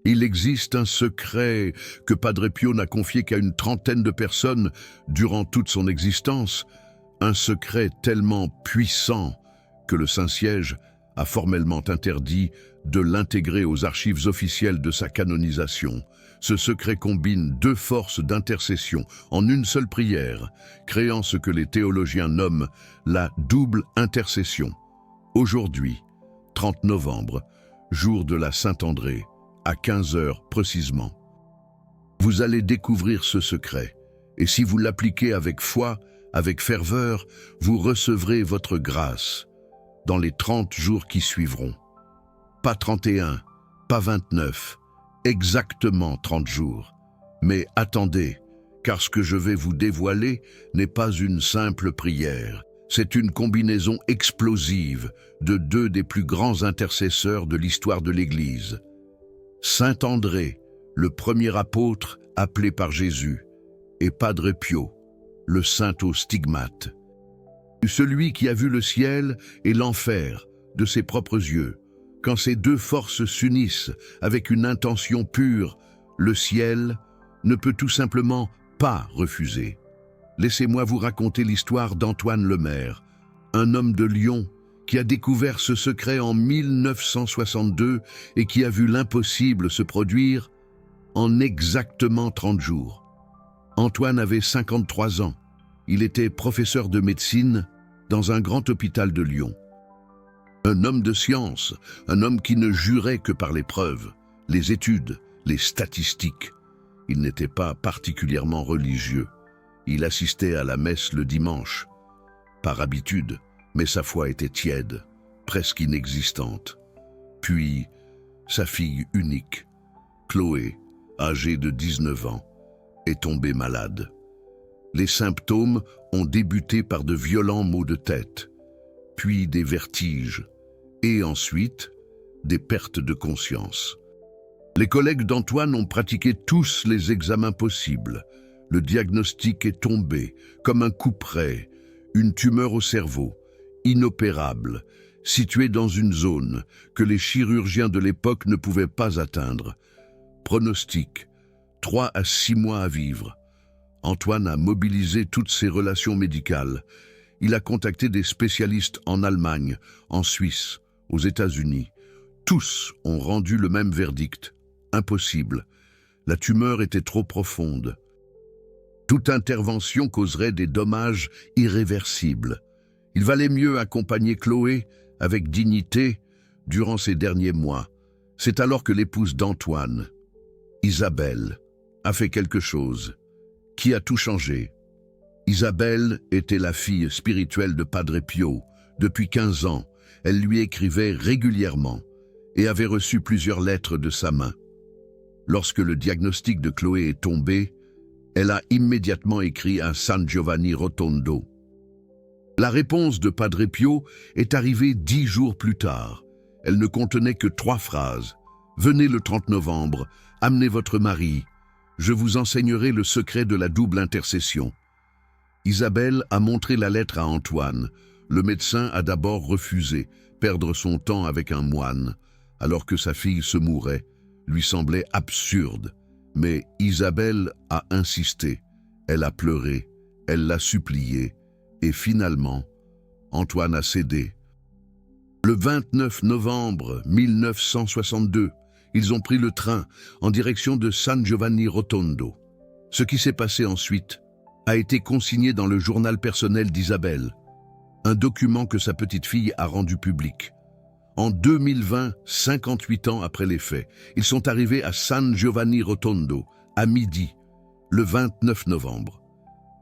Il existe un secret que Padre Pio n'a confié qu'à une trentaine de personnes durant toute son existence, un secret tellement puissant que le Saint-Siège a formellement interdit de l'intégrer aux archives officielles de sa canonisation. Ce secret combine deux forces d'intercession en une seule prière, créant ce que les théologiens nomment la double intercession. Aujourd'hui, 30 novembre, jour de la Saint-André, à 15 heures précisément. Vous allez découvrir ce secret, et si vous l'appliquez avec foi, avec ferveur, vous recevrez votre grâce dans les 30 jours qui suivront. Pas 31, pas 29, exactement 30 jours. Mais attendez, car ce que je vais vous dévoiler n'est pas une simple prière. C'est une combinaison explosive de deux des plus grands intercesseurs de l'histoire de l'Église. Saint André, le premier apôtre appelé par Jésus, et Padre Pio, le saint aux stigmates. Celui qui a vu le ciel et l'enfer de ses propres yeux. Quand ces deux forces s'unissent avec une intention pure, le ciel ne peut tout simplement pas refuser. Laissez-moi vous raconter l'histoire d'Antoine Lemaire, un homme de Lyon qui a découvert ce secret en 1962 et qui a vu l'impossible se produire en exactement 30 jours. Antoine avait 53 ans. Il était professeur de médecine dans un grand hôpital de Lyon. Un homme de science, un homme qui ne jurait que par les preuves, les études, les statistiques. Il n'était pas particulièrement religieux. Il assistait à la messe le dimanche, par habitude, mais sa foi était tiède, presque inexistante. Puis, sa fille unique, Chloé, âgée de 19 ans, est tombée malade. Les symptômes ont débuté par de violents maux de tête, puis des vertiges, et ensuite des pertes de conscience. Les collègues d'Antoine ont pratiqué tous les examens possibles. Le diagnostic est tombé, comme un couperet, une tumeur au cerveau, inopérable, située dans une zone que les chirurgiens de l'époque ne pouvaient pas atteindre. Pronostic, 3 à 6 mois à vivre. Antoine a mobilisé toutes ses relations médicales. Il a contacté des spécialistes en Allemagne, en Suisse, aux États-Unis. Tous ont rendu le même verdict. Impossible. La tumeur était trop profonde. Toute intervention causerait des dommages irréversibles. Il valait mieux accompagner Chloé avec dignité durant ces derniers mois. C'est alors que l'épouse d'Antoine, Isabelle, a fait quelque chose qui a tout changé. Isabelle était la fille spirituelle de Padre Pio. Depuis 15 ans, elle lui écrivait régulièrement et avait reçu plusieurs lettres de sa main. Lorsque le diagnostic de Chloé est tombé, elle a immédiatement écrit à San Giovanni Rotondo. La réponse de Padre Pio est arrivée 10 jours plus tard. Elle ne contenait que 3 phrases. « Venez le 30 novembre, amenez votre mari. Je vous enseignerai le secret de la double intercession. » Isabelle a montré la lettre à Antoine. Le médecin a d'abord refusé. Perdre son temps avec un moine, alors que sa fille se mourait, lui semblait absurde. Mais Isabelle a insisté. Elle a pleuré, elle l'a supplié. Et finalement, Antoine a cédé. Le 29 novembre 1962, ils ont pris le train en direction de San Giovanni Rotondo. Ce qui s'est passé ensuite a été consigné dans le journal personnel d'Isabelle, un document que sa petite fille a rendu public. En 2020, 58 ans après les faits, ils sont arrivés à San Giovanni Rotondo, à midi, le 29 novembre.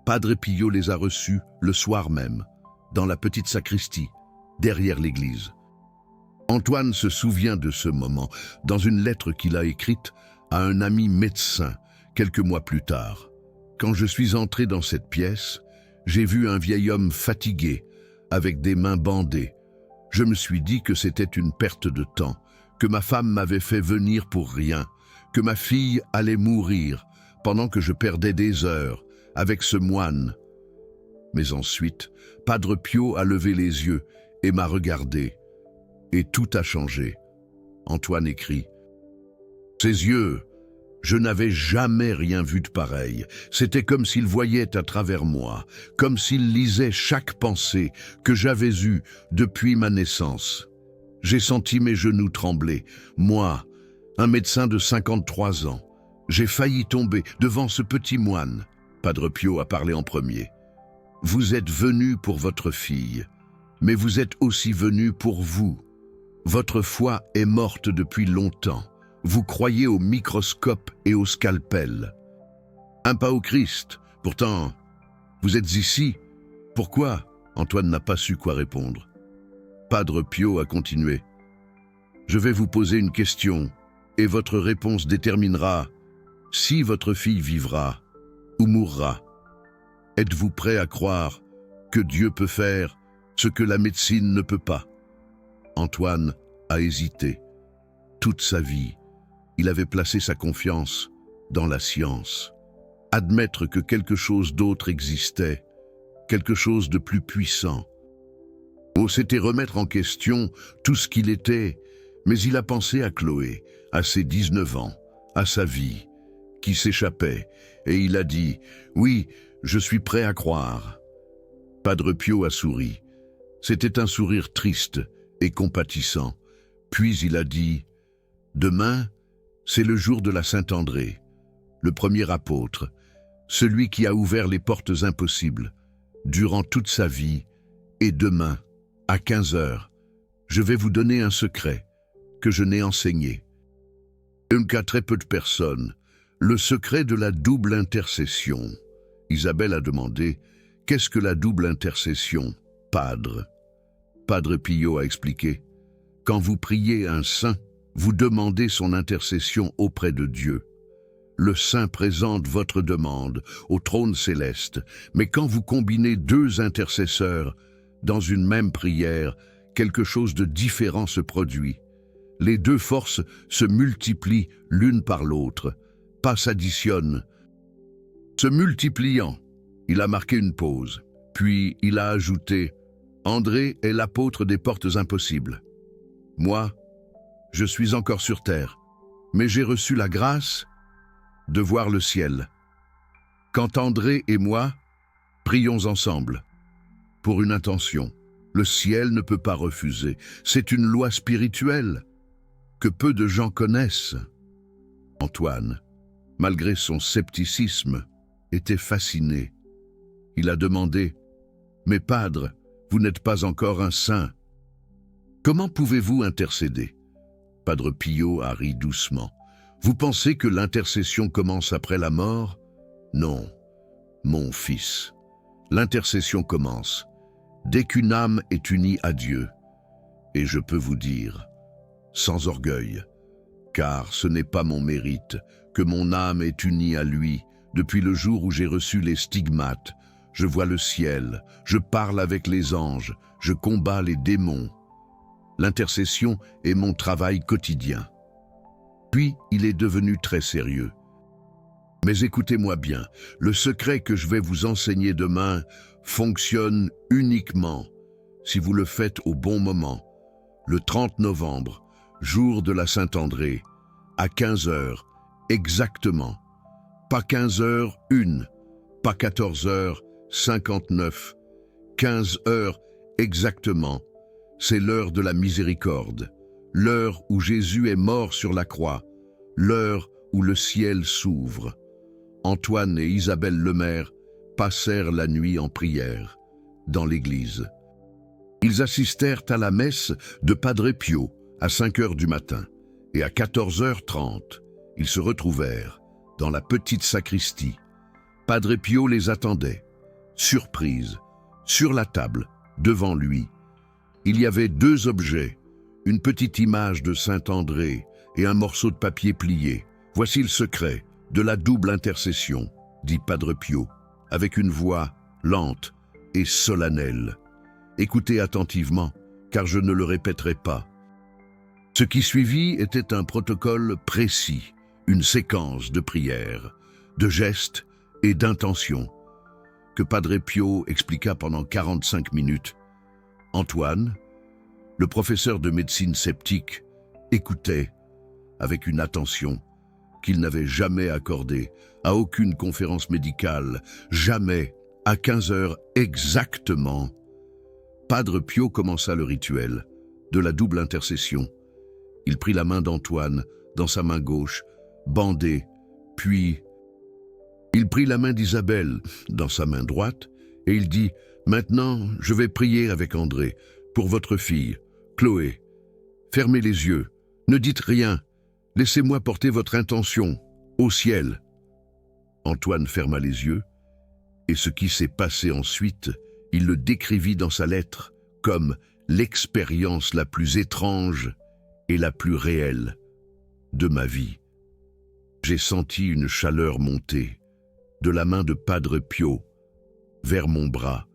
Padre Pio les a reçus le soir même, dans la petite sacristie, derrière l'église. Antoine se souvient de ce moment dans une lettre qu'il a écrite à un ami médecin quelques mois plus tard. « Quand je suis entré dans cette pièce, j'ai vu un vieil homme fatigué, avec des mains bandées. Je me suis dit que c'était une perte de temps, que ma femme m'avait fait venir pour rien, que ma fille allait mourir pendant que je perdais des heures avec ce moine. Mais ensuite, Padre Pio a levé les yeux et m'a regardé. Et tout a changé. » Antoine écrit Ses yeux, je n'avais jamais rien vu de pareil. C'était comme s'il voyait à travers moi, comme s'il lisait chaque pensée que j'avais eue depuis ma naissance. J'ai senti mes genoux trembler. Moi, un médecin de 53 ans, j'ai failli tomber devant ce petit moine. Padre Pio a parlé en premier. Vous êtes venu pour votre fille, mais vous êtes aussi venu pour vous. Votre foi est morte depuis longtemps. Vous croyez au microscope et au scalpel. Un pas au Christ. Pourtant, vous êtes ici. Pourquoi? Antoine n'a pas su quoi répondre. Padre Pio a continué. Je vais vous poser une question, et votre réponse déterminera si votre fille vivra ou mourra. Êtes-vous prêt à croire que Dieu peut faire ce que la médecine ne peut pas? Antoine a hésité. Toute sa vie, il avait placé sa confiance dans la science. Admettre que quelque chose d'autre existait, quelque chose de plus puissant. C'était remettre en question tout ce qu'il était, mais il a pensé à Chloé, à ses 19 ans, à sa vie, qui s'échappait, et il a dit « Oui, je suis prêt à croire ». Padre Pio a souri. C'était un sourire triste et compatissant. Puis il a dit « Demain, c'est le jour de la Saint-André, le premier apôtre, celui qui a ouvert les portes impossibles, durant toute sa vie, et demain, à 15 heures, je vais vous donner un secret que je n'ai enseigné. Qu'à très peu de personnes, le secret de la double intercession. Isabelle a demandé « Qu'est-ce que la double intercession, Padre ?» Padre Pio a expliqué « Quand vous priez un saint, vous demandez son intercession auprès de Dieu. Le saint présente votre demande au trône céleste, mais quand vous combinez deux intercesseurs dans une même prière, quelque chose de différent se produit. Les deux forces se multiplient l'une par l'autre, pas s'additionnent. Se multipliant, il a marqué une pause, puis il a ajouté « André est l'apôtre des portes impossibles. Moi, je suis encore sur terre, mais j'ai reçu la grâce de voir le ciel. Quand André et moi prions ensemble, pour une intention, le ciel ne peut pas refuser. C'est une loi spirituelle que peu de gens connaissent. » Antoine, malgré son scepticisme, était fasciné. Il a demandé « Mais Padre, vous n'êtes pas encore un saint. Comment pouvez-vous intercéder ?» Padre Pio a ri doucement. « Vous pensez que l'intercession commence après la mort? Non, mon fils. L'intercession commence dès qu'une âme est unie à Dieu. Et je peux vous dire, sans orgueil, car ce n'est pas mon mérite que mon âme est unie à lui. Depuis le jour où j'ai reçu les stigmates, je vois le ciel, je parle avec les anges, je combats les démons. L'intercession est mon travail quotidien. » Puis il est devenu très sérieux. « Mais écoutez-moi bien, le secret que je vais vous enseigner demain fonctionne uniquement si vous le faites au bon moment, le 30 novembre, jour de la Saint-André, à 15 heures, exactement. Pas 15h01, pas 14h59, 15 heures exactement. C'est l'heure de la miséricorde, l'heure où Jésus est mort sur la croix, l'heure où le ciel s'ouvre. » Antoine et Isabelle Lemaire passèrent la nuit en prière, dans l'église. Ils assistèrent à la messe de Padre Pio à 5 heures du matin, et à 14h30, ils se retrouvèrent dans la petite sacristie. Padre Pio les attendait, surprise, sur la table, devant lui. Il y avait deux objets, une petite image de Saint André et un morceau de papier plié. « Voici le secret de la double intercession », dit Padre Pio, avec une voix lente et solennelle. « Écoutez attentivement, car je ne le répéterai pas. » Ce qui suivit était un protocole précis, une séquence de prières, de gestes et d'intentions, que Padre Pio expliqua pendant 45 minutes. Antoine, le professeur de médecine sceptique, écoutait avec une attention qu'il n'avait jamais accordée, à aucune conférence médicale, jamais, à 15 heures exactement. Padre Pio commença le rituel de la double intercession. Il prit la main d'Antoine dans sa main gauche, bandée, puis il prit la main d'Isabelle dans sa main droite et il dit « Maintenant, je vais prier avec André pour votre fille, Chloé. Fermez les yeux, ne dites rien, laissez-moi porter votre intention au ciel. » Antoine ferma les yeux et ce qui s'est passé ensuite, il le décrivit dans sa lettre comme l'expérience la plus étrange et la plus réelle de ma vie. J'ai senti une chaleur monter de la main de Padre Pio vers mon bras,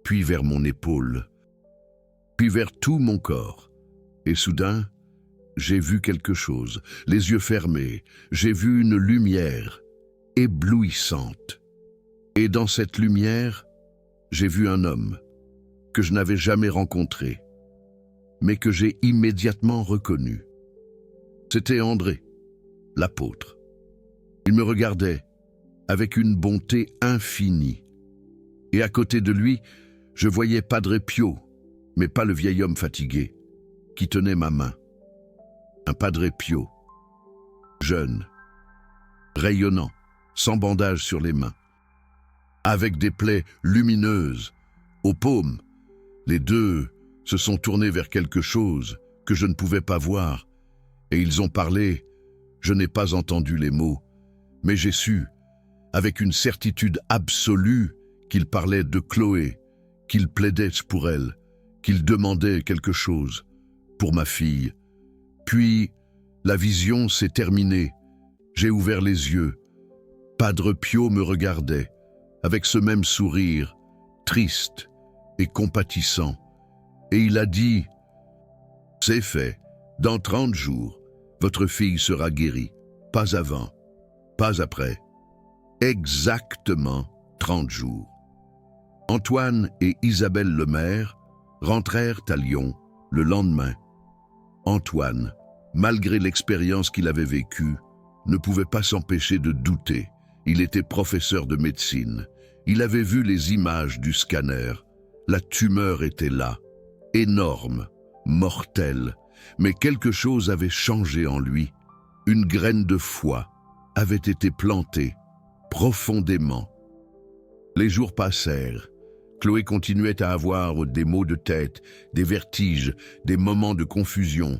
puis vers mon épaule, puis vers tout mon corps. Et soudain, j'ai vu quelque chose, les yeux fermés, j'ai vu une lumière éblouissante. Et dans cette lumière, j'ai vu un homme que je n'avais jamais rencontré, mais que j'ai immédiatement reconnu. C'était André, l'apôtre. Il me regardait avec une bonté infinie. Et à côté de lui, je voyais Padre Pio, mais pas le vieil homme fatigué, qui tenait ma main. Un Padre Pio, jeune, rayonnant, sans bandage sur les mains, avec des plaies lumineuses aux paumes. Les deux se sont tournés vers quelque chose que je ne pouvais pas voir, et ils ont parlé. Je n'ai pas entendu les mots, mais j'ai su, avec une certitude absolue, qu'ils parlaient de Chloé, qu'ils plaidaient pour elle, qu'ils demandaient quelque chose pour ma fille. Puis, la vision s'est terminée. J'ai ouvert les yeux. Padre Pio me regardait, avec ce même sourire, triste et compatissant. Et il a dit « C'est fait, dans 30 jours, votre fille sera guérie, pas avant, pas après. Exactement 30 jours. » Antoine et Isabelle Lemaire rentrèrent à Lyon le lendemain. Antoine, malgré l'expérience qu'il avait vécue, ne pouvait pas s'empêcher de douter. Il était professeur de médecine. Il avait vu les images du scanner. La tumeur était là, énorme, mortelle, mais quelque chose avait changé en lui. Une graine de foi avait été plantée profondément. Les jours passèrent. Chloé continuait à avoir des maux de tête, des vertiges, des moments de confusion.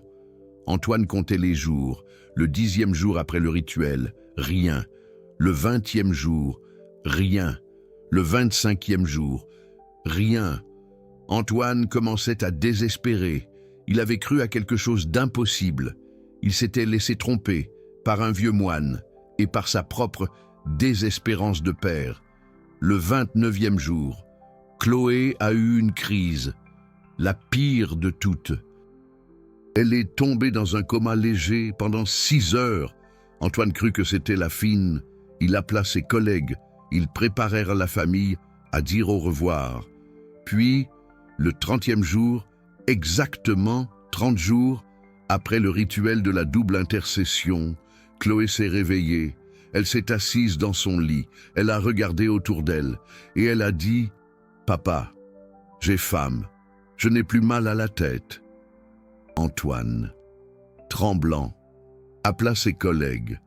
Antoine comptait les jours. Le 10e jour après le rituel, rien. Le 20e jour, rien. Le 25e jour, rien. Antoine commençait à désespérer. Il avait cru à quelque chose d'impossible. Il s'était laissé tromper par un vieux moine et par sa propre désespérance de père. Le 29e jour, Chloé a eu une crise, la pire de toutes. Elle est tombée dans un coma léger pendant 6 heures. Antoine crut que c'était la fin. Il appela ses collègues. Ils préparèrent la famille à dire au revoir. Puis, le 30e jour, exactement 30 jours, après le rituel de la double intercession, Chloé s'est réveillée. Elle s'est assise dans son lit. Elle a regardé autour d'elle et elle a dit « Papa, j'ai faim. Je n'ai plus mal à la tête. » Antoine, tremblant, appela ses collègues.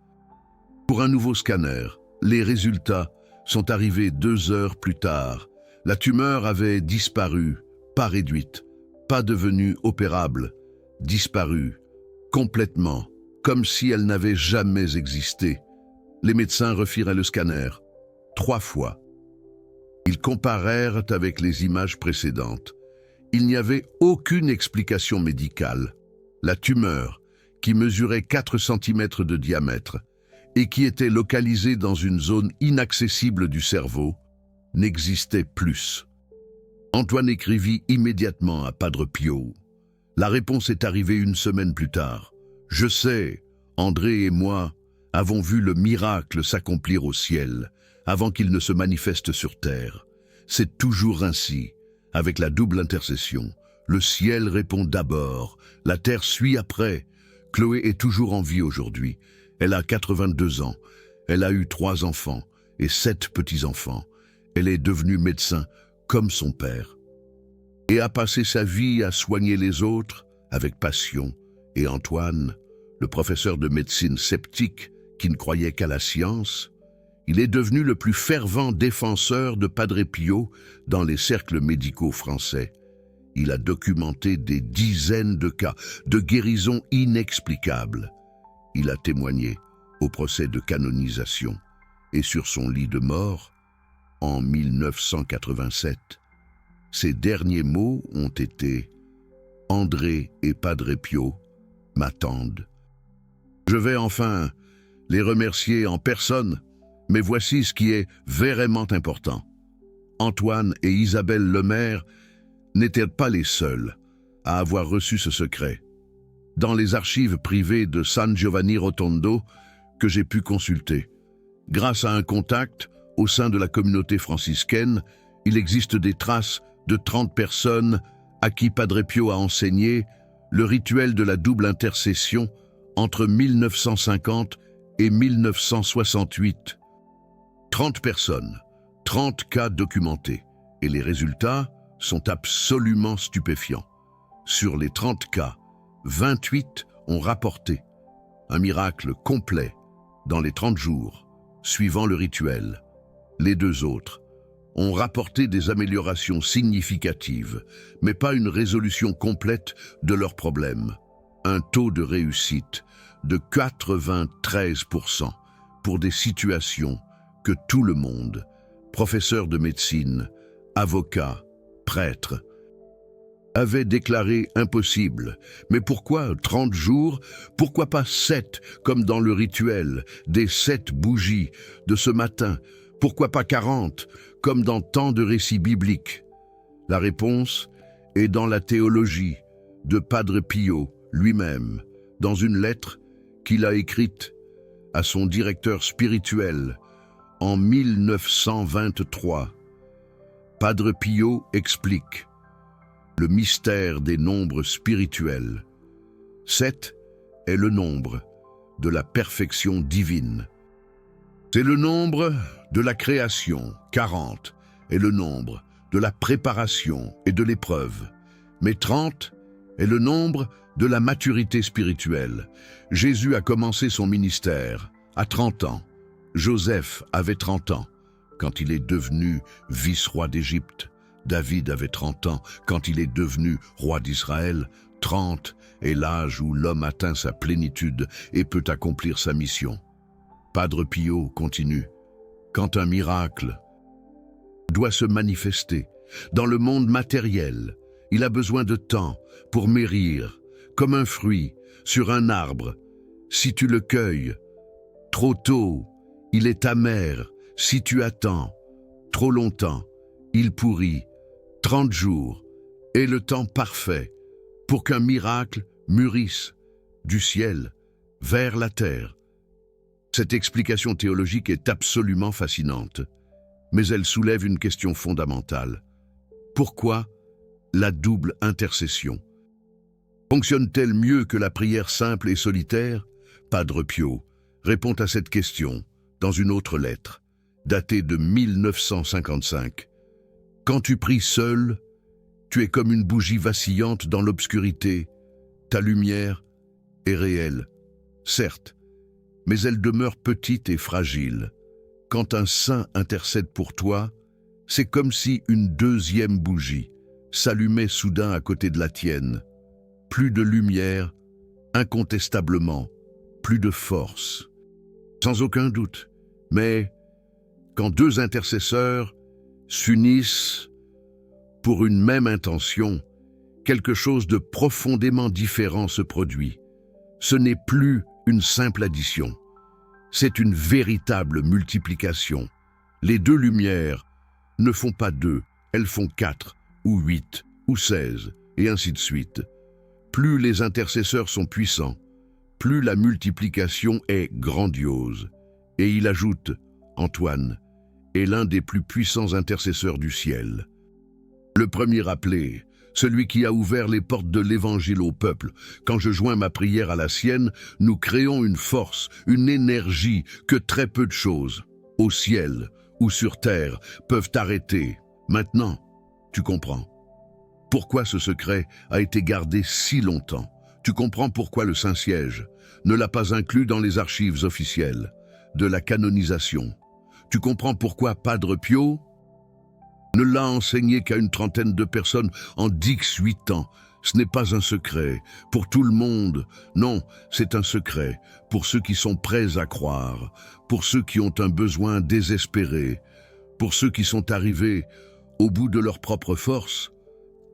Pour un nouveau scanner, les résultats sont arrivés 2 heures plus tard. La tumeur avait disparu, pas réduite, pas devenue opérable, disparue, complètement, comme si elle n'avait jamais existé. Les médecins refirent le scanner 3 fois. Ils comparèrent avec les images précédentes. Il n'y avait aucune explication médicale. La tumeur, qui mesurait 4 cm de diamètre et qui était localisée dans une zone inaccessible du cerveau, n'existait plus. Antoine écrivit immédiatement à Padre Pio. La réponse est arrivée 1 semaine plus tard. « Je sais, André et moi avons vu le miracle s'accomplir au ciel avant qu'il ne se manifeste sur terre. C'est toujours ainsi. Avec la double intercession, le ciel répond d'abord, la terre suit après. Chloé est toujours en vie aujourd'hui. Elle a 82 ans. Elle a eu 3 enfants et 7 petits-enfants. Elle est devenue médecin comme son père et a passé sa vie à soigner les autres avec passion. Et Antoine, le professeur de médecine sceptique qui ne croyait qu'à la science, il est devenu le plus fervent défenseur de Padre Pio dans les cercles médicaux français. Il a documenté des dizaines de cas de guérison inexplicables. Il a témoigné au procès de canonisation et sur son lit de mort en 1987. Ses derniers mots ont été « André et Padre Pio m'attendent ». Je vais enfin les remercier en personne, mais voici ce qui est vraiment important. Antoine et Isabelle Lemaire n'étaient pas les seuls à avoir reçu ce secret. Dans les archives privées de San Giovanni Rotondo que j'ai pu consulter, grâce à un contact au sein de la communauté franciscaine, il existe des traces de 30 personnes à qui Padre Pio a enseigné le rituel de la double intercession entre 1950 et 1968. 30 personnes, 30 cas documentés, et les résultats sont absolument stupéfiants. Sur les 30 cas, 28 ont rapporté un miracle complet dans les 30 jours, suivant le rituel. Les 2 autres ont rapporté des améliorations significatives, mais pas une résolution complète de leurs problèmes. Un taux de réussite de 93% pour des situations que tout le monde, professeur de médecine, avocat, prêtre, avait déclaré impossible. Mais pourquoi 30 jours? Pourquoi pas 7, comme dans le rituel, des 7 bougies de ce matin? Pourquoi pas 40, comme dans tant de récits bibliques? La réponse est dans la théologie de Padre Pio lui-même, dans une lettre qu'il a écrite à son directeur spirituel en 1923. Padre Pio explique le mystère des nombres spirituels. 7 est le nombre de la perfection divine. C'est le nombre de la création. 40 est le nombre de la préparation et de l'épreuve. Mais 30 est le nombre de la maturité spirituelle. Jésus a commencé son ministère à 30 ans. Joseph avait 30 ans quand il est devenu vice-roi d'Égypte. David avait 30 ans quand il est devenu roi d'Israël. 30 est l'âge où l'homme atteint sa plénitude et peut accomplir sa mission. Padre Pio continue. Quand un miracle doit se manifester dans le monde matériel, il a besoin de temps pour mûrir, comme un fruit sur un arbre. Si tu le cueilles trop tôt, il est amer. Si tu attends trop longtemps, il pourrit. 30 jours est le temps parfait pour qu'un miracle mûrisse du ciel vers la terre. Cette explication théologique est absolument fascinante, mais elle soulève une question fondamentale. Pourquoi la double intercession fonctionne-t-elle mieux que la prière simple et solitaire? Padre Pio répond à cette question dans une autre lettre, datée de 1955. Quand tu pries seul, tu es comme une bougie vacillante dans l'obscurité. Ta lumière est réelle, certes, mais elle demeure petite et fragile. Quand un saint intercède pour toi, c'est comme si une deuxième bougie s'allumait soudain à côté de la tienne. Plus de lumière, incontestablement, plus de force. Sans aucun doute, mais quand 2 intercesseurs s'unissent pour une même intention, quelque chose de profondément différent se produit. Ce n'est plus une simple addition, c'est une véritable multiplication. Les 2 lumières ne font pas 2, elles font 4, ou 8, ou 16, et ainsi de suite. Plus les intercesseurs sont puissants, plus la multiplication est grandiose. Et il ajoute, Antoine est l'un des plus puissants intercesseurs du ciel. Le premier appelé celui qui a ouvert les portes de l'Évangile au peuple. Quand je joins ma prière à la sienne, nous créons une force, une énergie que très peu de choses, au ciel ou sur terre, peuvent arrêter. Maintenant, tu comprends pourquoi ce secret a été gardé si longtemps. Tu comprends pourquoi le Saint-Siège ne l'a pas inclus dans les archives officielles de la canonisation. Tu comprends pourquoi Padre Pio ne l'a enseigné qu'à une trentaine de personnes en 18 ans. Ce n'est pas un secret pour tout le monde. Non, c'est un secret pour ceux qui sont prêts à croire, pour ceux qui ont un besoin désespéré, pour ceux qui sont arrivés au bout de leur propre force.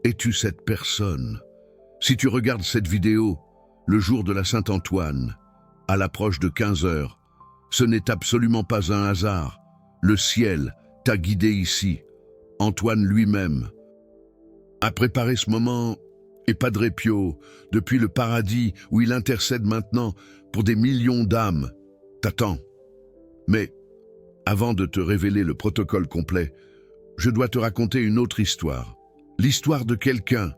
Es-tu cette personne? Si tu regardes cette vidéo, le jour de la Saint-Antoine, à l'approche de 15 heures, ce n'est absolument pas un hasard. Le ciel t'a guidé ici. Antoine lui-même a préparé ce moment, et Padre Pio, depuis le paradis où il intercède maintenant pour des millions d'âmes, t'attend. Mais avant de te révéler le protocole complet, je dois te raconter une autre histoire. L'histoire de quelqu'un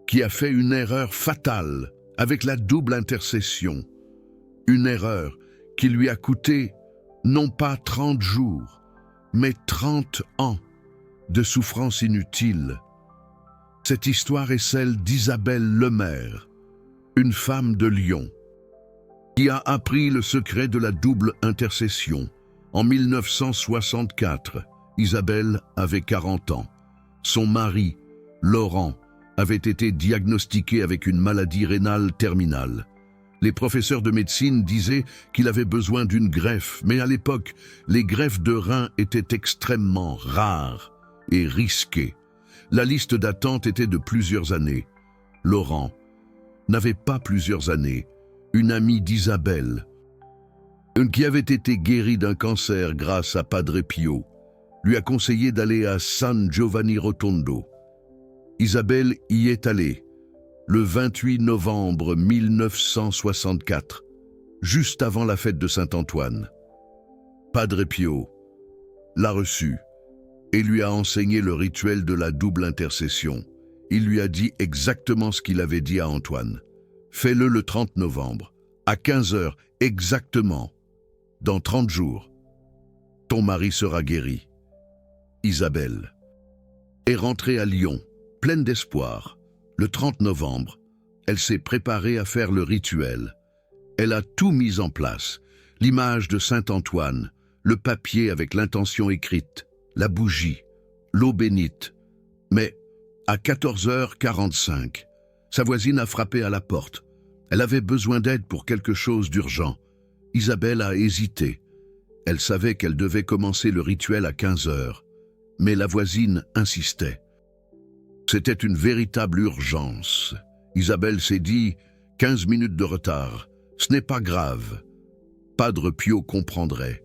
qui a fait une erreur fatale avec la double intercession. Une erreur qui lui a coûté non pas 30 jours, mais 30 ans de souffrance inutile. Cette histoire est celle d'Isabelle Lemaire, une femme de Lyon, qui a appris le secret de la double intercession. En 1964, Isabelle avait 40 ans. Son mari, Laurent, avait été diagnostiqué avec une maladie rénale terminale. Les professeurs de médecine disaient qu'il avait besoin d'une greffe, mais à l'époque, les greffes de reins étaient extrêmement rares et risquées. La liste d'attente était de plusieurs années. Laurent n'avait pas plusieurs années. Une amie d'Isabelle, qui avait été guérie d'un cancer grâce à Padre Pio, lui a conseillé d'aller à San Giovanni Rotondo. Isabelle y est allée le 28 novembre 1964, juste avant la fête de Saint-Antoine. Padre Pio l'a reçue et lui a enseigné le rituel de la double intercession. Il lui a dit exactement ce qu'il avait dit à Antoine. Fais-le le 30 novembre, à 15 heures exactement. Dans 30 jours, ton mari sera guéri. Isabelle est rentrée à Lyon, pleine d'espoir. Le 30 novembre, elle s'est préparée à faire le rituel. Elle a tout mis en place. L'image de Saint-Antoine, le papier avec l'intention écrite, la bougie, l'eau bénite. Mais à 14h45, sa voisine a frappé à la porte. Elle avait besoin d'aide pour quelque chose d'urgent. Isabelle a hésité. Elle savait qu'elle devait commencer le rituel à 15 heures. Mais la voisine insistait. C'était une véritable urgence. Isabelle s'est dit, 15 minutes de retard, ce n'est pas grave. Padre Pio comprendrait.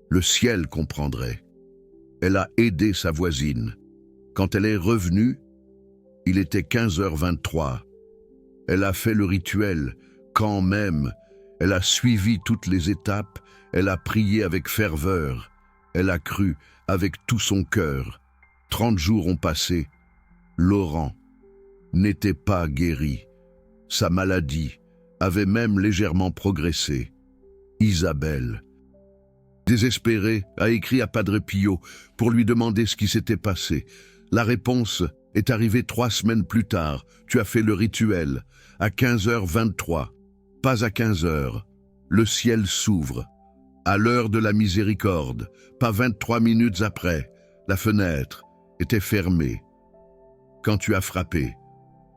Le ciel comprendrait. Elle a aidé sa voisine. Quand elle est revenue, il était 15h23. Elle a fait le rituel, quand même. Elle a suivi toutes les étapes, elle a prié avec ferveur. Elle a cru avec tout son cœur. 30 jours ont passé. Laurent n'était pas guéri. Sa maladie avait même légèrement progressé. Isabelle, désespérée, a écrit à Padre Pio pour lui demander ce qui s'était passé. La réponse est arrivée 3 semaines plus tard. Tu as fait le rituel à 15h23, pas à 15h. Le ciel s'ouvre. À l'heure de la miséricorde, pas 23 minutes après, la fenêtre était fermée. Quand tu as frappé,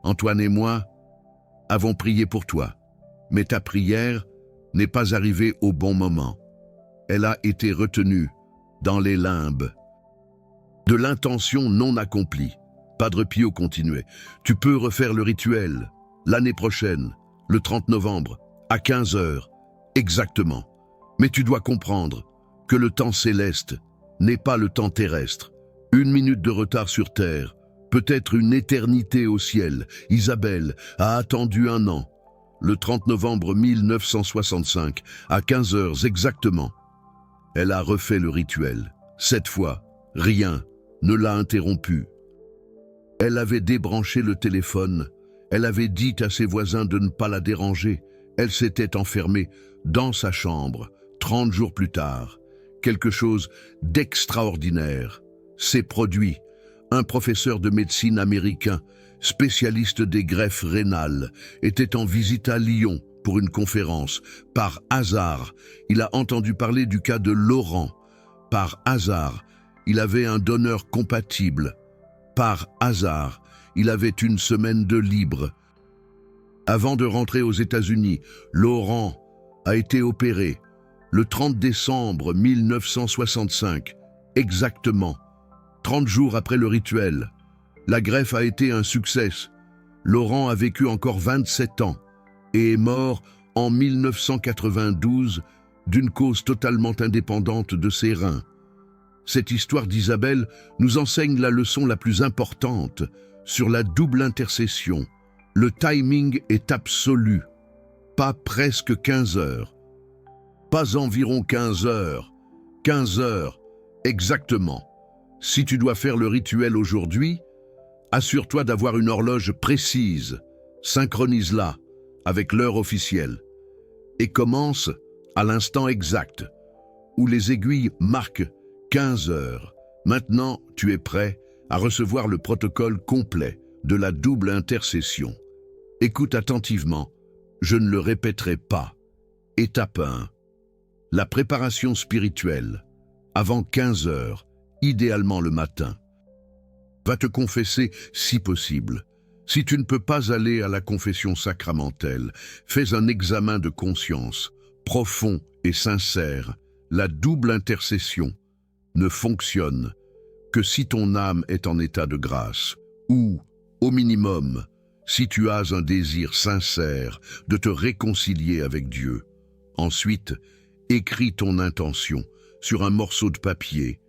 Antoine et moi avons prié pour toi, mais ta prière n'est pas arrivée au bon moment. Elle a été retenue dans les limbes de l'intention non accomplie. Padre Pio continuait. Tu peux refaire le rituel l'année prochaine, le 30 novembre, à 15 heures, exactement. Mais tu dois comprendre que le temps céleste n'est pas le temps terrestre. 1 minute de retard sur terre, peut-être une éternité au ciel. Isabelle a attendu 1 an. Le 30 novembre 1965, à 15 heures exactement. Elle a refait le rituel. Cette fois, rien ne l'a interrompu. Elle avait débranché le téléphone. Elle avait dit à ses voisins de ne pas la déranger. Elle s'était enfermée dans sa chambre, 30 jours plus tard. Quelque chose d'extraordinaire s'est produit. Un professeur de médecine américain, spécialiste des greffes rénales, était en visite à Lyon pour une conférence. Par hasard, il a entendu parler du cas de Laurent. Par hasard, il avait un donneur compatible. Par hasard, il avait une semaine de libre. Avant de rentrer aux États-Unis, Laurent a été opéré le 30 décembre 1965, exactement, 30 jours après le rituel. La greffe a été un succès. Laurent a vécu encore 27 ans et est mort en 1992 d'une cause totalement indépendante de ses reins. Cette histoire d'Isabelle nous enseigne la leçon la plus importante sur la double intercession. Le timing est absolu. Pas presque 15 heures. Pas environ 15 heures. 15 heures, exactement. Si tu dois faire le rituel aujourd'hui, assure-toi d'avoir une horloge précise. Synchronise-la avec l'heure officielle. Et commence à l'instant exact, où les aiguilles marquent 15 heures. Maintenant, tu es prêt à recevoir le protocole complet de la double intercession. Écoute attentivement, je ne le répéterai pas. Étape 1. La préparation spirituelle. Avant 15 heures, idéalement le matin. Va te confesser si possible. Si tu ne peux pas aller à la confession sacramentelle, fais un examen de conscience, profond et sincère. La double intercession ne fonctionne que si ton âme est en état de grâce, ou, au minimum, si tu as un désir sincère de te réconcilier avec Dieu. Ensuite, écris ton intention sur un morceau de papier.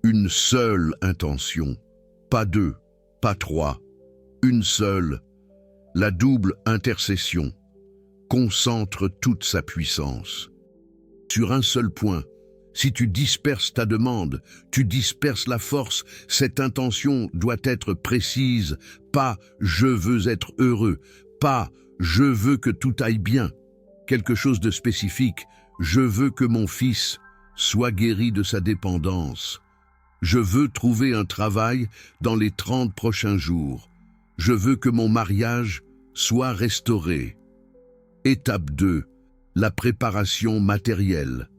Une seule intention, pas deux, pas trois, une seule. La double intercession concentre toute sa puissance sur un seul point. Si tu disperses ta demande, tu disperses la force. Cette intention doit être précise, pas « je veux être heureux », pas « je veux que tout aille bien ». Quelque chose de spécifique, « je veux que mon fils soit guéri de sa dépendance ». Je veux trouver un travail dans les 30 prochains jours. Je veux que mon mariage soit restauré. Étape 2. La préparation matérielle.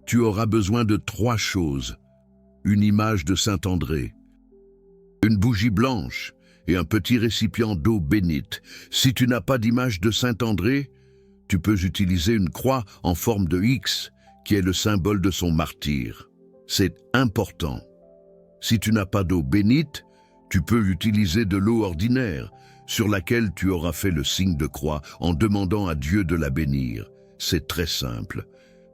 Tu auras besoin de 3 choses. Une image de Saint-André, une bougie blanche et un petit récipient d'eau bénite. Si tu n'as pas d'image de Saint-André, tu peux utiliser une croix en forme de X qui est le symbole de son martyre. C'est important. Si tu n'as pas d'eau bénite, tu peux utiliser de l'eau ordinaire sur laquelle tu auras fait le signe de croix en demandant à Dieu de la bénir. C'est très simple.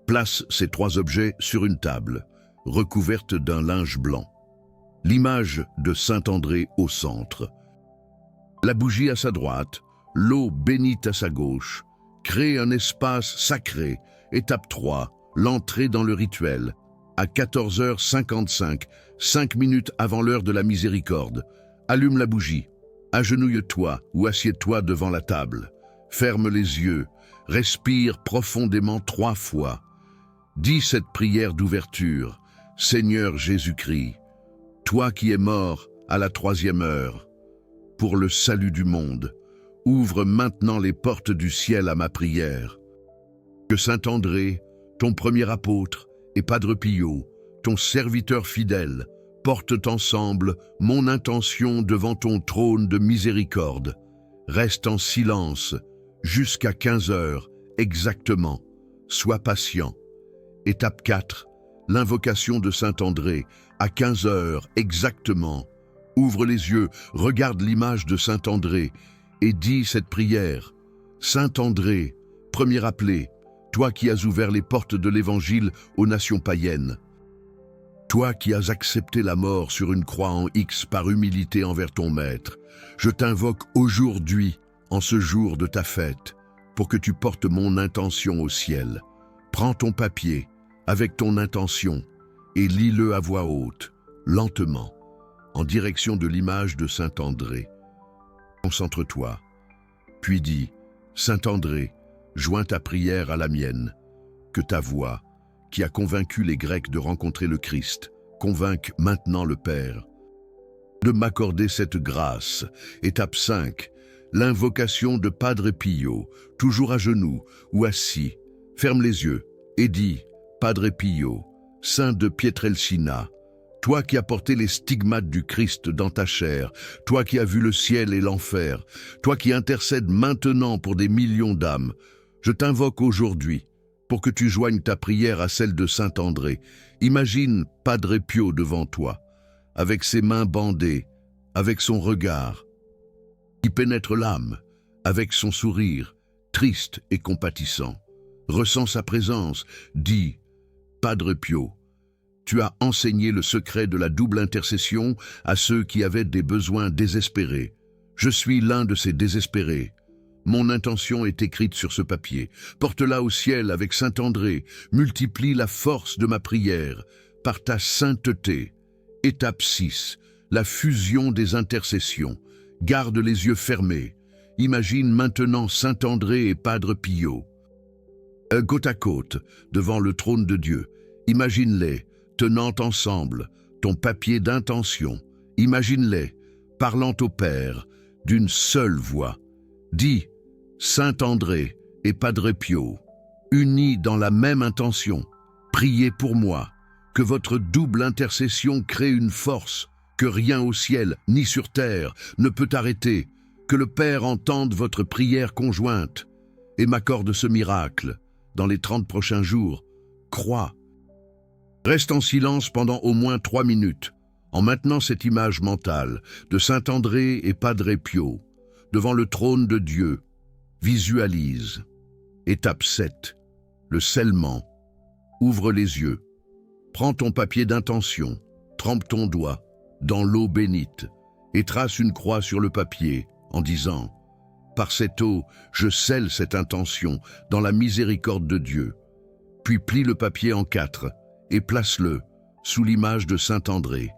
Place ces 3 objets sur une table, recouverte d'un linge blanc. L'image de Saint-André au centre. La bougie à sa droite, l'eau bénite à sa gauche. Crée un espace sacré. Étape 3. L'entrée dans le rituel. À 14h55, 5 minutes avant l'heure de la miséricorde. Allume la bougie. Agenouille-toi ou assieds-toi devant la table. Ferme les yeux. Respire profondément 3 fois. Dis cette prière d'ouverture. Seigneur Jésus-Christ, toi qui es mort à la 3e heure, pour le salut du monde, ouvre maintenant les portes du ciel à ma prière. Que Saint-André, ton premier apôtre, et Padre Pio, ton serviteur fidèle, portent ensemble mon intention devant ton trône de miséricorde. Reste en silence jusqu'à 15 heures exactement. Sois patient. Étape 4. L'invocation de Saint-André à 15 heures exactement. Ouvre les yeux, regarde l'image de Saint-André et dis cette prière. Saint-André, premier appelé, toi qui as ouvert les portes de l'Évangile aux nations païennes. Toi qui as accepté la mort sur une croix en X par humilité envers ton Maître, je t'invoque aujourd'hui, en ce jour de ta fête, pour que tu portes mon intention au ciel. Prends ton papier avec ton intention et lis-le à voix haute, lentement. en direction de l'image de Saint André. Concentre-toi, puis dis, Saint André, joins ta prière à la mienne, que ta voix, qui a convaincu les Grecs de rencontrer le Christ, convainque maintenant le Père de m'accorder cette grâce. Étape 5. L'invocation de Padre Pio, toujours à genoux ou assis. Ferme les yeux et dis, Padre Pio, saint de Pietrelcina, toi qui as porté les stigmates du Christ dans ta chair, toi qui as vu le ciel et l'enfer, toi qui intercèdes maintenant pour des millions d'âmes, je t'invoque aujourd'hui pour que tu joignes ta prière à celle de Saint André. Imagine Padre Pio devant toi, avec ses mains bandées, avec son regard qui pénètre l'âme, avec son sourire, triste et compatissant. Ressens sa présence, dis, Padre Pio, tu as enseigné le secret de la double intercession à ceux qui avaient des besoins désespérés. Je suis l'un de ces désespérés. Mon intention est écrite sur ce papier. Porte-la au ciel avec Saint André. Multiplie la force de ma prière par ta sainteté. Étape 6. La fusion des intercessions. Garde les yeux fermés. Imagine maintenant Saint André et Padre Pio. Côte à côte, devant le trône de Dieu. Imagine-les, tenant ensemble ton papier d'intention. Imagine-les, parlant au Père, d'une seule voix. Dis, Saint André et Padre Pio, unis dans la même intention, priez pour moi, que votre double intercession crée une force que rien au ciel ni sur terre ne peut arrêter, que le Père entende votre prière conjointe et m'accorde ce miracle dans les 30 prochains jours. Crois. Reste en silence pendant au moins 3 minutes, en maintenant cette image mentale de Saint André et Padre Pio, devant le trône de Dieu. Visualise. Étape 7. Le scellement. Ouvre les yeux. Prends ton papier d'intention, trempe ton doigt dans l'eau bénite et trace une croix sur le papier en disant « Par cette eau, je scelle cette intention dans la miséricorde de Dieu. » Puis plie le papier en 4 et place-le sous l'image de Saint André.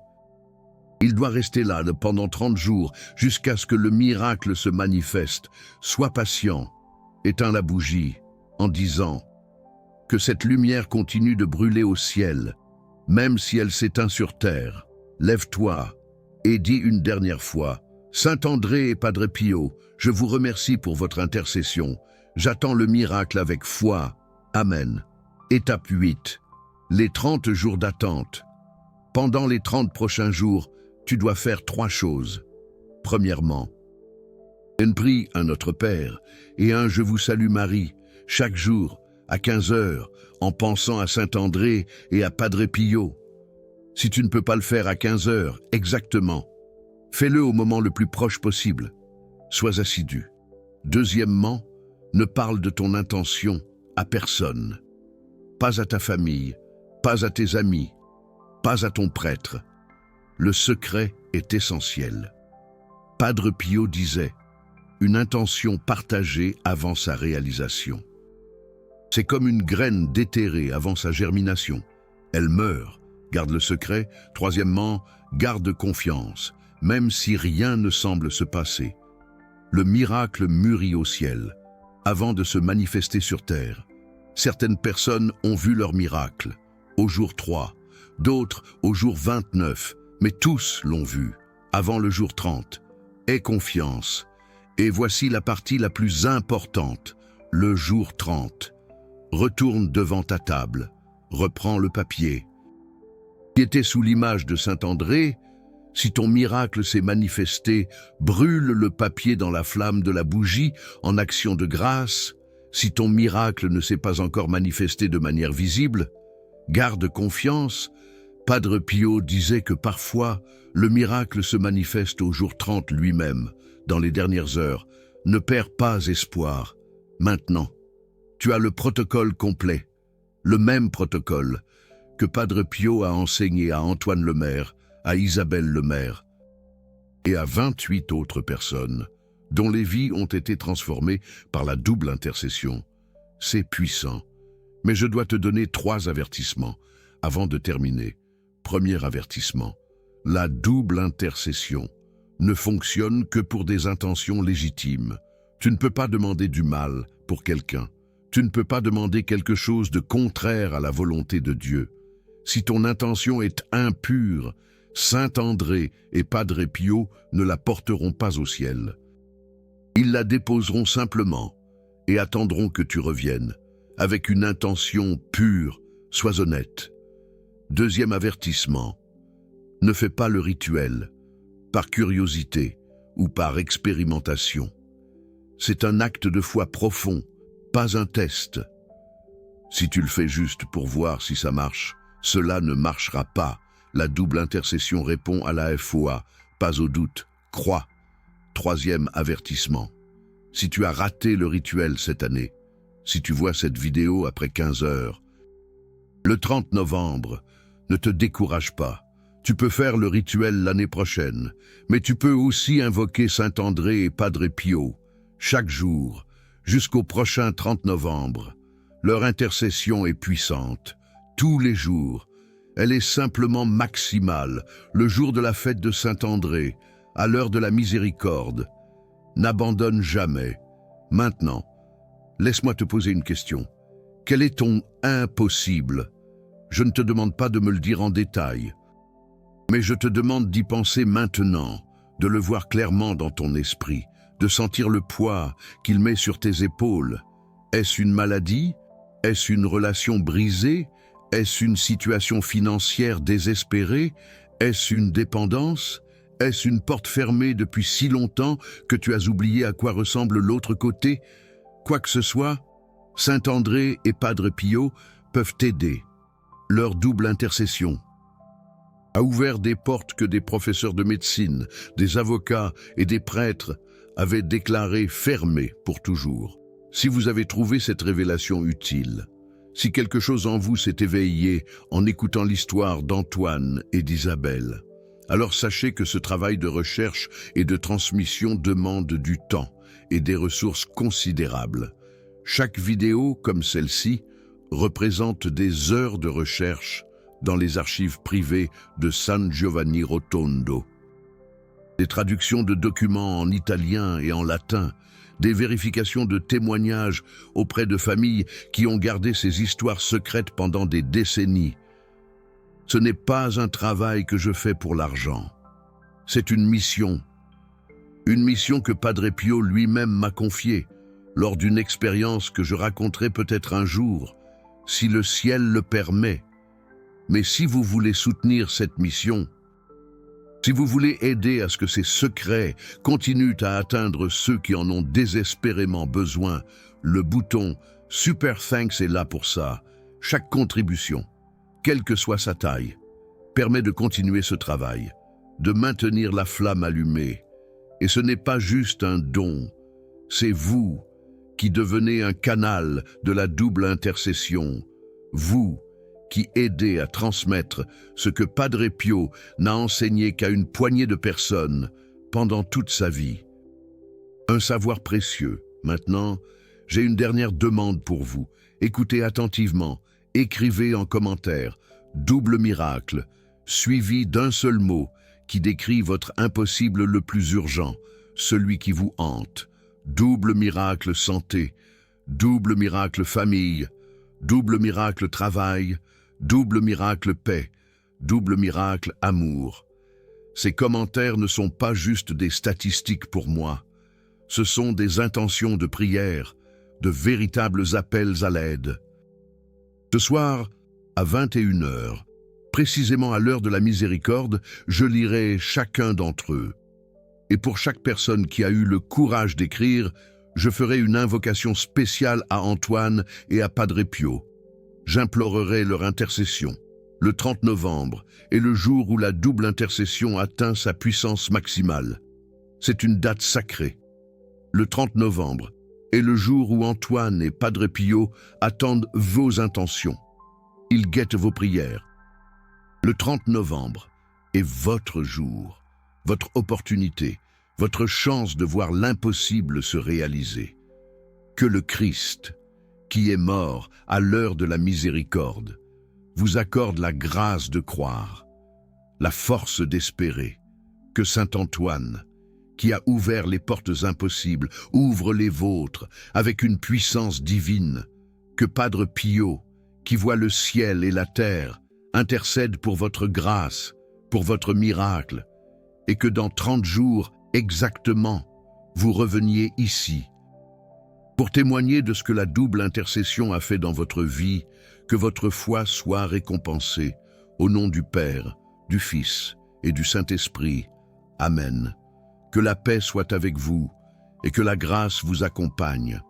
Il doit rester là pendant 30 jours jusqu'à ce que le miracle se manifeste. Sois patient. Éteins la bougie en disant que cette lumière continue de brûler au ciel, même si elle s'éteint sur terre. Lève-toi et dis une dernière fois, Saint André et Padre Pio, je vous remercie pour votre intercession. J'attends le miracle avec foi. Amen. Étape 8. Les 30 jours d'attente. Pendant les 30 prochains jours, tu dois faire 3 choses. Premièrement, un prie à notre Père et un Je vous salue Marie, chaque jour, à 15 heures, en pensant à Saint André et à Padre Pio. Si tu ne peux pas le faire à 15 heures, exactement, fais-le au moment le plus proche possible. Sois assidu. Deuxièmement, ne parle de ton intention à personne. Pas à ta famille, pas à tes amis, pas à ton prêtre. Le secret est essentiel. Padre Pio disait, une intention partagée avant sa réalisation. C'est comme une graine déterrée avant sa germination. Elle meurt, garde le secret. Troisièmement, garde confiance, même si rien ne semble se passer. Le miracle mûrit au ciel, avant de se manifester sur terre. Certaines personnes ont vu leur miracle, au jour 3, d'autres au jour 29, mais tous l'ont vu, avant le jour 30. Aie confiance. Et voici la partie la plus importante, le jour 30. Retourne devant ta table, reprends le papier. Qui était sous l'image de Saint André, si ton miracle s'est manifesté, brûle le papier dans la flamme de la bougie en action de grâce. Si ton miracle ne s'est pas encore manifesté de manière visible, garde confiance. Padre Pio disait que parfois, le miracle se manifeste au jour 30 lui-même, dans les dernières heures. Ne perds pas espoir. Maintenant, tu as le protocole complet, le même protocole que Padre Pio a enseigné à Antoine le maire, à Isabelle le maire et à 28 autres personnes, dont les vies ont été transformées par la double intercession. C'est puissant. Mais je dois te donner 3 avertissements avant de terminer. Premier avertissement, La double intercession ne fonctionne que pour des intentions légitimes. Tu ne peux pas demander du mal pour quelqu'un. Tu ne peux pas demander quelque chose de contraire à la volonté de Dieu. Si ton intention est impure, Saint André et Padre Pio ne la porteront pas au ciel. Ils la déposeront simplement et attendront que tu reviennes, avec une intention pure. Sois honnête. Deuxième avertissement. Ne fais pas le rituel, par curiosité ou par expérimentation. C'est un acte de foi profond, pas un test. Si tu le fais juste pour voir si ça marche, cela ne marchera pas. La double intercession répond à la foi, pas au doute. Crois. Troisième avertissement. Si tu as raté le rituel cette année, si tu vois cette vidéo après 15 heures, le 30 novembre, ne te décourage pas. Tu peux faire le rituel l'année prochaine, mais tu peux aussi invoquer Saint André et Padre Pio, chaque jour, jusqu'au prochain 30 novembre. Leur intercession est puissante, tous les jours. Elle est simplement maximale, le jour de la fête de Saint André, à l'heure de la miséricorde. N'abandonne jamais. Maintenant, laisse-moi te poser une question. Quel est ton impossible? Je ne te demande pas de me le dire en détail, mais je te demande d'y penser maintenant, de le voir clairement dans ton esprit, de sentir le poids qu'il met sur tes épaules. Est-ce une maladie? Est-ce une relation brisée? Est-ce une situation financière désespérée? Est-ce une dépendance? Est-ce une porte fermée depuis si longtemps que tu as oublié à quoi ressemble l'autre côté? Quoi que ce soit, Saint André et Padre Pio peuvent t'aider. Leur double intercession a ouvert des portes que des professeurs de médecine, des avocats et des prêtres avaient déclarées fermées pour toujours. Si vous avez trouvé cette révélation utile, si quelque chose en vous s'est éveillé en écoutant l'histoire d'Antoine et d'Isabelle, alors sachez que ce travail de recherche et de transmission demande du temps et des ressources considérables. Chaque vidéo, comme celle-ci, représente des heures de recherche dans les archives privées de San Giovanni Rotondo. Des traductions de documents en italien et en latin, des vérifications de témoignages auprès de familles qui ont gardé ces histoires secrètes pendant des décennies. Ce n'est pas un travail que je fais pour l'argent. C'est une mission que Padre Pio lui-même m'a confiée, lors d'une expérience que je raconterai peut-être un jour, si le ciel le permet. Mais si vous voulez soutenir cette mission, si vous voulez aider à ce que ces secrets continuent à atteindre ceux qui en ont désespérément besoin, le bouton Super Thanks est là pour ça. Chaque contribution, quelle que soit sa taille, permet de continuer ce travail, de maintenir la flamme allumée. Et ce n'est pas juste un don, c'est vous qui devenez un canal de la double intercession, vous qui aidez à transmettre ce que Padre Pio n'a enseigné qu'à une poignée de personnes pendant toute sa vie. Un savoir précieux. Maintenant, j'ai une dernière demande pour vous. Écoutez attentivement, écrivez en commentaire « double miracle » suivi d'un seul mot qui décrit votre impossible le plus urgent, celui qui vous hante. Double miracle santé, double miracle famille, double miracle travail, double miracle paix, double miracle amour. Ces commentaires ne sont pas juste des statistiques pour moi. Ce sont des intentions de prière, de véritables appels à l'aide. Ce soir, à 21h, précisément à l'heure de la miséricorde, je lirai chacun d'entre eux. Et pour chaque personne qui a eu le courage d'écrire, je ferai une invocation spéciale à Antoine et à Padre Pio. J'implorerai leur intercession. Le 30 novembre est le jour où la double intercession atteint sa puissance maximale. C'est une date sacrée. Le 30 novembre est le jour où Antoine et Padre Pio attendent vos intentions. Ils guettent vos prières. Le 30 novembre est votre jour, votre opportunité, votre chance de voir l'impossible se réaliser. Que le Christ, qui est mort à l'heure de la miséricorde, vous accorde la grâce de croire. la force d'espérer. Que saint Antoine, qui a ouvert les portes impossibles, ouvre les vôtres avec une puissance divine. Que Padre Pio, qui voit le ciel et la terre, intercède pour votre grâce, pour votre miracle, et que dans 30 jours exactement, vous reveniez ici. Pour témoigner de ce que la double intercession a fait dans votre vie, que votre foi soit récompensée, au nom du Père, du Fils et du Saint-Esprit. Amen. Que la paix soit avec vous et que la grâce vous accompagne.